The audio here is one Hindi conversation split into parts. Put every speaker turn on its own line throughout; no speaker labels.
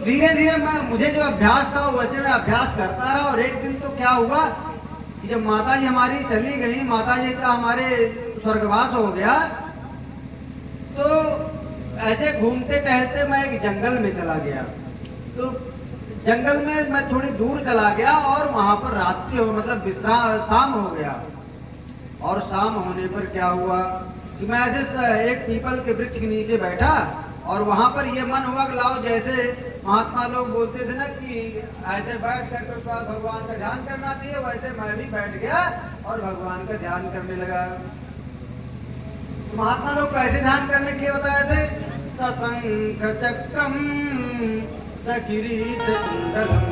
धीरे धीरे मुझे जो अभ्यास था वैसे मैं अभ्यास करता रहा। और एक दिन तो क्या हुआ कि जब माता जी हमारी चली गई, माता जी का हमारे स्वर्गवास हो गया, तो ऐसे घूमते टहलते मैं एक जंगल में चला गया। तो जंगल में मैं थोड़ी दूर चला गया और वहां पर रात्रि हो मतलब विश्राम शाम हो गया। और शाम होने पर क्या हुआ कि मैं ऐसे एक पीपल के वृक्ष के नीचे बैठा और वहां पर ये मन हुआ कि लाओ, जैसे महात्मा लोग बोलते थे ना कि ऐसे बैठ करके उसके बाद भगवान का ध्यान करना चाहिए, वैसे मैं भी बैठ गया और भगवान का ध्यान करने लगा। तो महात्मा लोग कैसे ध्यान करने के लिए बताए थे? सशंख चक्रम सकिरीट कुंडलम,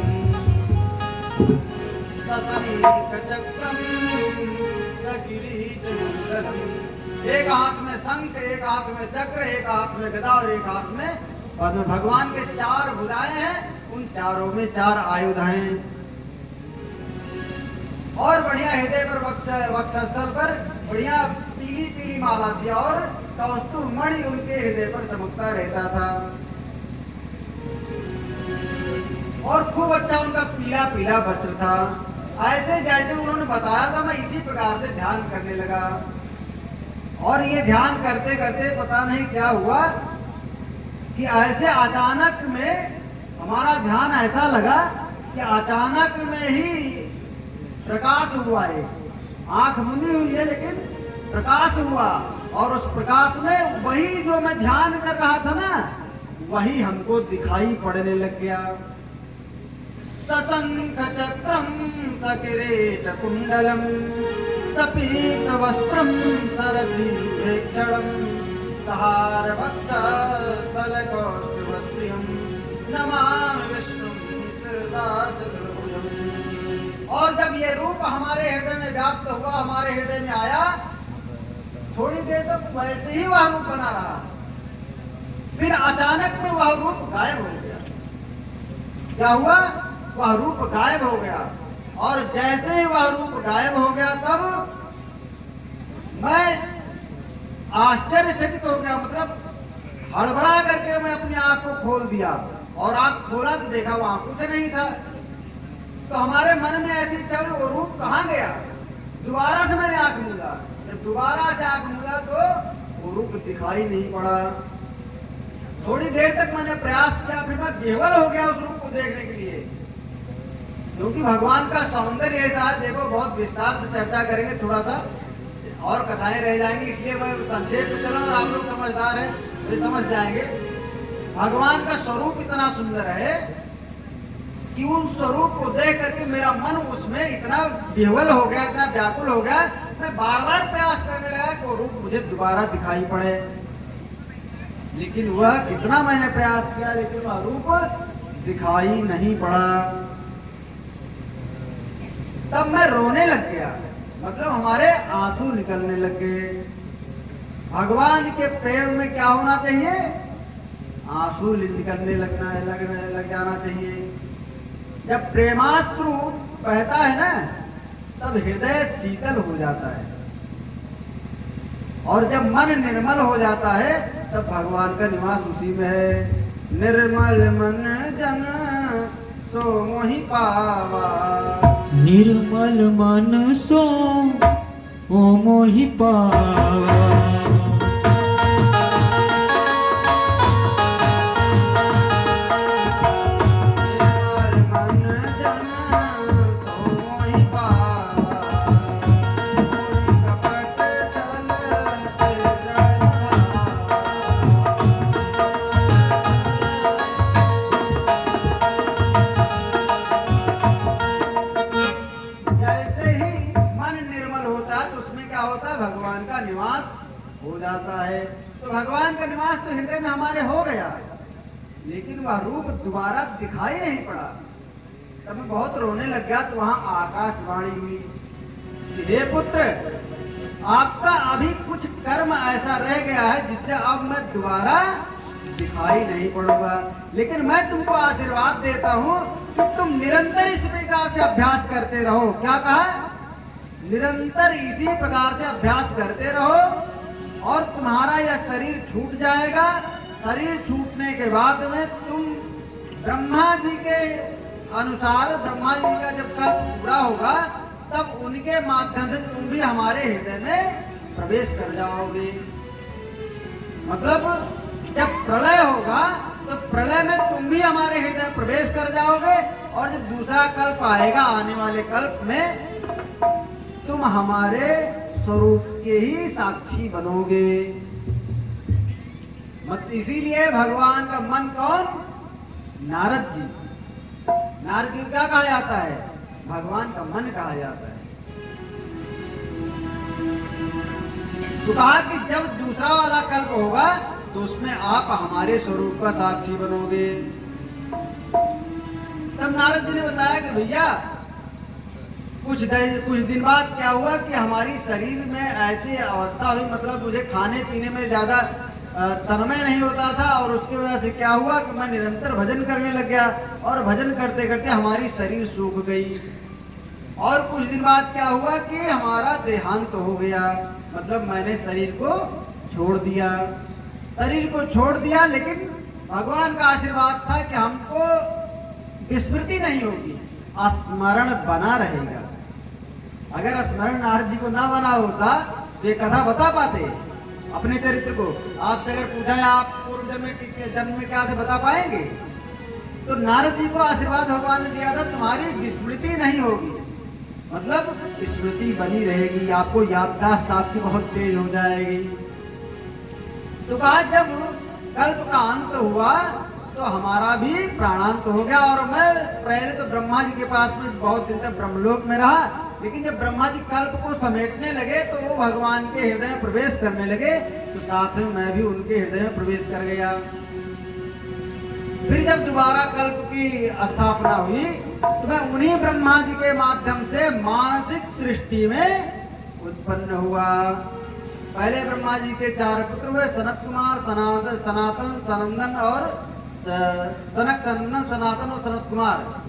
सशंख चक्रम सकिरीट कुंडलम। एक हाथ में शंख, एक हाथ में चक्र, एक हाथ में गदा और एक हाथ में पद्म। भगवान के 4 भुजाएं हैं, उन चारों में 4 आयुध हैं। और बढ़िया हृदय पर वक्षस्थल पर बढ़िया पीली पीली माला थी और कौस्तुभ मणि उनके हृदय पर चमकता रहता था। और खूब अच्छा उनका पीला पीला वस्त्र था। ऐसे जैसे उन्होंने बताया था मैं इसी प्रकार से ध्यान करने लगा। और ये ध्यान करते करते पता नहीं क्या हुआ कि ऐसे अचानक में हमारा ध्यान ऐसा लगा कि अचानक में ही प्रकाश हुआ है। आंख मुंदी हुई है लेकिन प्रकाश हुआ, और उस प्रकाश में वही जो मैं ध्यान कर रहा था ना, वही हमको दिखाई पड़ने लग गया। सशंख चक्रम सकिरीट कुंडलम सपीत वस्त्रम सरसीभेक्षणम सहार वक्षस्थल कौस्तुभश्रियम् नमामि विष्णुं शिरसा चतुर्भुजम्। और जब ये रूप हमारे हृदय में व्याप्त हुआ, हमारे हृदय में आया, थोड़ी देर तक वैसे ही वह रूप बना रहा, फिर अचानक में वह रूप गायब हो गया। क्या हुआ? वह रूप गायब हो गया। और जैसे ही वह रूप गायब हो गया तब मैं आश्चर्यचकित हो गया, मतलब हड़बड़ा करके मैं अपनी आंख को खोल दिया। और आंख खोला तो देखा वहां कुछ नहीं था। तो हमारे मन में ऐसी इच्छा हुई, वो रूप कहाँ गया? दोबारा से मैंने आंख मूंदा। जब दोबारा से आंख मूंदा तो वो रूप दिखाई नहीं पड़ा। थोड़ी देर तक मैंने प्रयास किया, फिर मैं विह्वल हो गया उस रूप को देखने के लिए, क्योंकि भगवान का सौंदर्य ऐसा है। देखो, बहुत विस्तार से चर्चा करेंगे, थोड़ा सा और कथाएं रह जाएंगी, इसलिए मैं संक्षेप में चला और आप लोग समझदार हैं, वे समझ जाएंगे। भगवान का स्वरूप इतना सुंदर है कि उन स्वरूप को देख करके मेरा मन उसमें इतना विह्वल हो गया, इतना व्याकुल हो गया, मैं बार बार प्रयास करने लगा कि वो रूप मुझे दोबारा दिखाई पड़े। लेकिन वह कितना मैंने प्रयास किया, लेकिन वह रूप दिखाई नहीं पड़ा। तब मैं रोने लग गया, मतलब हमारे आंसू निकलने लग गए। भगवान के प्रेम में क्या होना चाहिए? आंसू निकलने लग जाना चाहिए। जब प्रेमाश्रु बहता है ना, तब हृदय शीतल हो जाता है। और जब मन निर्मल हो जाता है, तब भगवान का निवास उसी में है। निर्मल मन जन सो मोहि पावा,
निर्मल मन सो ओ मोहि पावा।
भगवान का निवास हो जाता है। तो भगवान का निवास तो हृदय में हमारे हो गया, लेकिन वह रूप दोबारा दिखाई नहीं पड़ा। तब मैं बहुत रोने लग गया। तो वहां आकाशवाणी हुई कि हे पुत्र, आपका अभी कुछ कर्म ऐसा रह गया है जिससे अब मैं दोबारा दिखाई नहीं पड़ूंगा, लेकिन मैं तुमको आशीर्वाद देता हूं कि तुम निरंतर इस प्रकार से अभ्यास करते रहो। क्या कहा? निरंतर इसी प्रकार से अभ्यास करते रहो और तुम्हारा यह शरीर छूट जाएगा। शरीर छूटने के बाद में तुम ब्रह्मा जी के अनुसार, ब्रह्मा जी का जब कल्प पूरा होगा तब उनके माध्यम से तुम भी हमारे हृदय में प्रवेश कर जाओगे। मतलब जब प्रलय होगा तो प्रलय में तुम भी हमारे हृदय में प्रवेश कर जाओगे, और जब दूसरा कल्प आएगा, आने वाले कल्प में तुम हमारे स्वरूप के ही साक्षी बनोगे। मत इसीलिए भगवान का मन कौन? नारद जी। नारद जी को क्या कहा जाता है? भगवान का मन कहा जाता है। तो कहा कि जब दूसरा वाला कल्प होगा तो उसमें आप हमारे स्वरूप का साक्षी बनोगे। तब नारद जी ने बताया कि भैया कुछ दिन बाद क्या हुआ कि हमारी शरीर में ऐसी अवस्था हुई, मतलब मुझे खाने पीने में ज्यादा तन्मय नहीं होता था, और उसकी वजह से क्या हुआ कि मैं निरंतर भजन करने लग गया, और भजन करते करते हमारी शरीर सूख गई। और कुछ दिन बाद क्या हुआ कि हमारा देहांत हो गया, मतलब मैंने शरीर को छोड़ दिया। शरीर को छोड़ दिया, लेकिन भगवान का आशीर्वाद था कि हमको विस्मृति नहीं होगी, स्मरण बना रहेगा। अगर स्मरण नारद जी को ना बना होता तो ये कथा बता पाते अपने चरित्र को? आपसे अगर पूछा है आप पूर्व जन्म में क्या थे, बता पाएंगे? तो नारद जी को आशीर्वाद भगवान ने दिया था, तुम्हारी विस्मृति नहीं होगी, मतलब स्मृति बनी रहेगी, आपको याददाश्त आपकी बहुत तेज हो जाएगी। तो कहा जब कल्प का अंत हुआ तो हमारा भी प्राणांत हो गया, और मैं पहले तो ब्रह्मा जी के पास में बहुत दिन तक ब्रह्मलोक में रहा, लेकिन जब ब्रह्मा जी कल्प को समेटने लगे तो वो भगवान के हृदय में प्रवेश करने लगे, तो साथ में मैं भी उनके हृदय में प्रवेश कर गया। फिर जब दोबारा कल्प की स्थापना हुई तो मैं उन्हीं ब्रह्मा जी के माध्यम से मानसिक सृष्टि में उत्पन्न हुआ। पहले ब्रह्मा जी के 4 पुत्र हुए, सनत कुमार, सनातन, सनंदन और सनक, सनंदन, सनातन और सनत कुमार।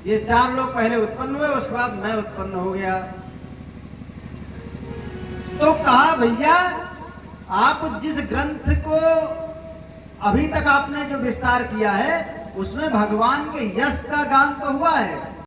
ये 4 लोग पहले उत्पन्न हुए, उसके बाद मैं उत्पन्न हो गया। तो कहा भैया आप जिस ग्रंथ को अभी तक आपने जो विस्तार किया है उसमें भगवान के यश का गान तो हुआ है,